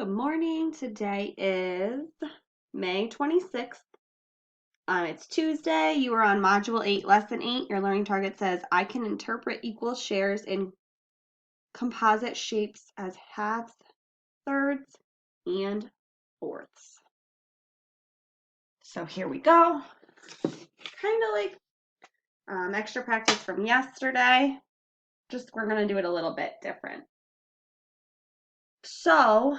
Good morning. Today is May 26th. It's Tuesday. You are on Module 8, Lesson 8. Your learning target says, I can interpret equal shares in composite shapes as halves, thirds, and fourths. So here we go. Kind of like extra practice from yesterday. Just we're going to do it a little bit different. So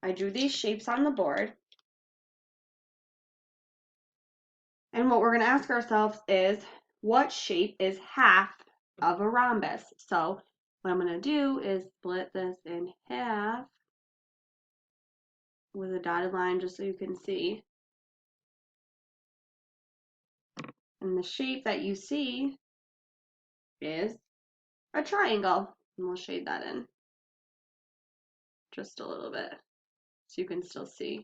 I drew these shapes on the board. And what we're going to ask ourselves is, what shape is half of a rhombus? So what I'm going to do is split this in half with a dotted line just so you can see. And the shape that you see is a triangle. And we'll shade that in just a little bit so you can still see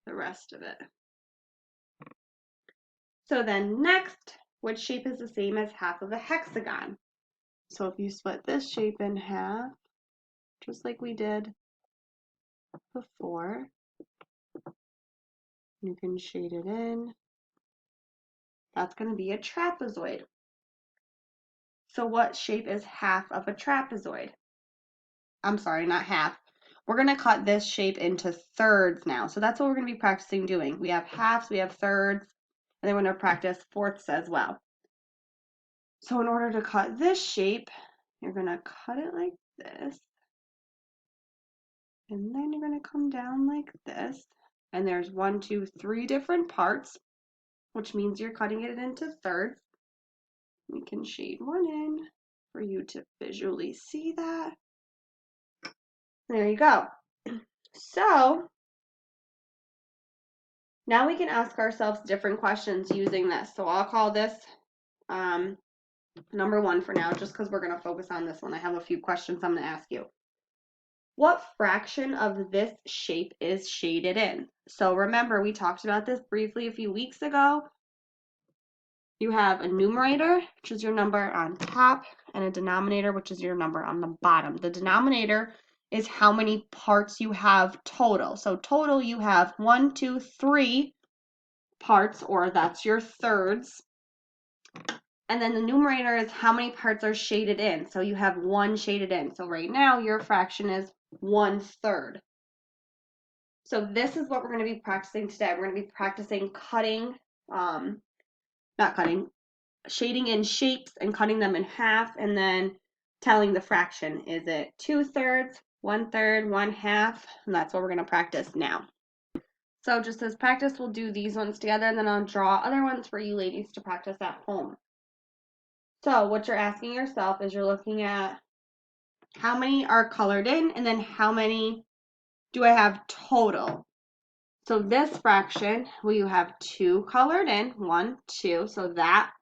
the rest of it. So then next, which shape is the same as half of a hexagon? So if you split this shape in half, just like we did before, you can shade it in. That's going to be a trapezoid. So what shape is half of a trapezoid? I'm sorry, not half. We're going to cut this shape into thirds now. So that's what we're going to be practicing doing. We have halves, we have thirds, and then we're going to practice fourths as well. So in order to cut this shape, you're going to cut it like this. And then you're going to come down like this. And there's 1, 2, 3 different parts, which means you're cutting it into thirds. We can shade one in for you to visually see that. There you go. So now we can ask ourselves different questions using this. So I'll call this number 1 for now, just because we're going to focus on this one. I have a few questions I'm going to ask you. What fraction of this shape is shaded in? So remember, we talked about this briefly a few weeks ago. You have a numerator, which is your number on top, and a denominator, which is your number on the bottom. The denominator is how many parts you have total. So total, you have 1, 2, 3 parts, or that's your thirds. And then the numerator is how many parts are shaded in. So you have 1 shaded in. So right now, your fraction is 1/3. So this is what we're going to be practicing today. We're going to be practicing shading in shapes and cutting them in half, and then telling the fraction. Is it 2/3, 1/3, 1/2? And that's what we're going to practice now. So just as practice, we'll do these ones together, and then I'll draw other ones for you ladies to practice at home. So what you're asking yourself is, you're looking at how many are colored in, and then how many do I have total? So this fraction, well, you have 2 colored in, 1, 2, so that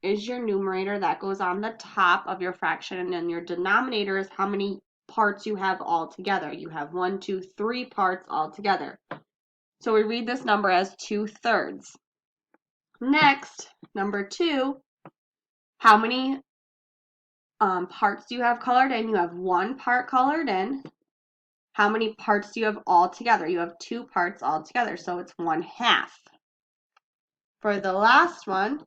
is your numerator. That goes on the top of your fraction, and then your denominator is how many parts you have all together. You have 1, 2, 3 parts all together. So we read this number as 2/3. Next, number 2, how many parts do you have colored in? You have 1 part colored in. How many parts do you have all together? You have 2 parts all together, so it's 1/2. For the last one,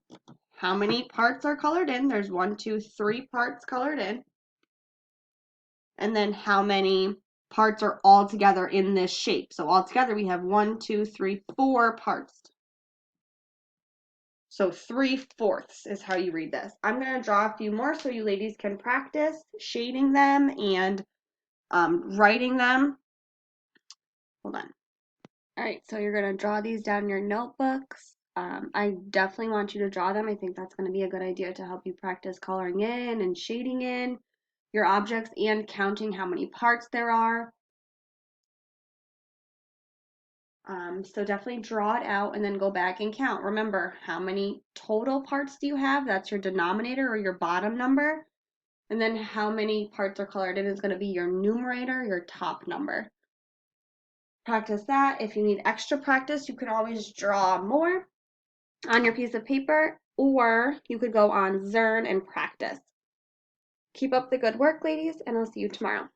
how many parts are colored in? There's 1, 2, 3 parts colored in. And then how many parts are all together in this shape? So all together we have 1, 2, 3, 4 parts. So 3/4 is how you read this. I'm going to draw a few more so you ladies can practice shading them and writing them. Hold on. All right, so you're going to draw these down in your notebooks. I definitely want you to draw them. I think that's going to be a good idea to help you practice coloring in and shading in your objects and counting how many parts there are. So definitely draw it out and then go back and count. Remember, how many total parts do you have? That's your denominator or your bottom number. And then how many parts are colored in is going to be your numerator, your top number. Practice that. If you need extra practice, you can always draw more on your piece of paper, or you could go on Zern and practice. Keep up the good work, ladies, and I'll see you tomorrow.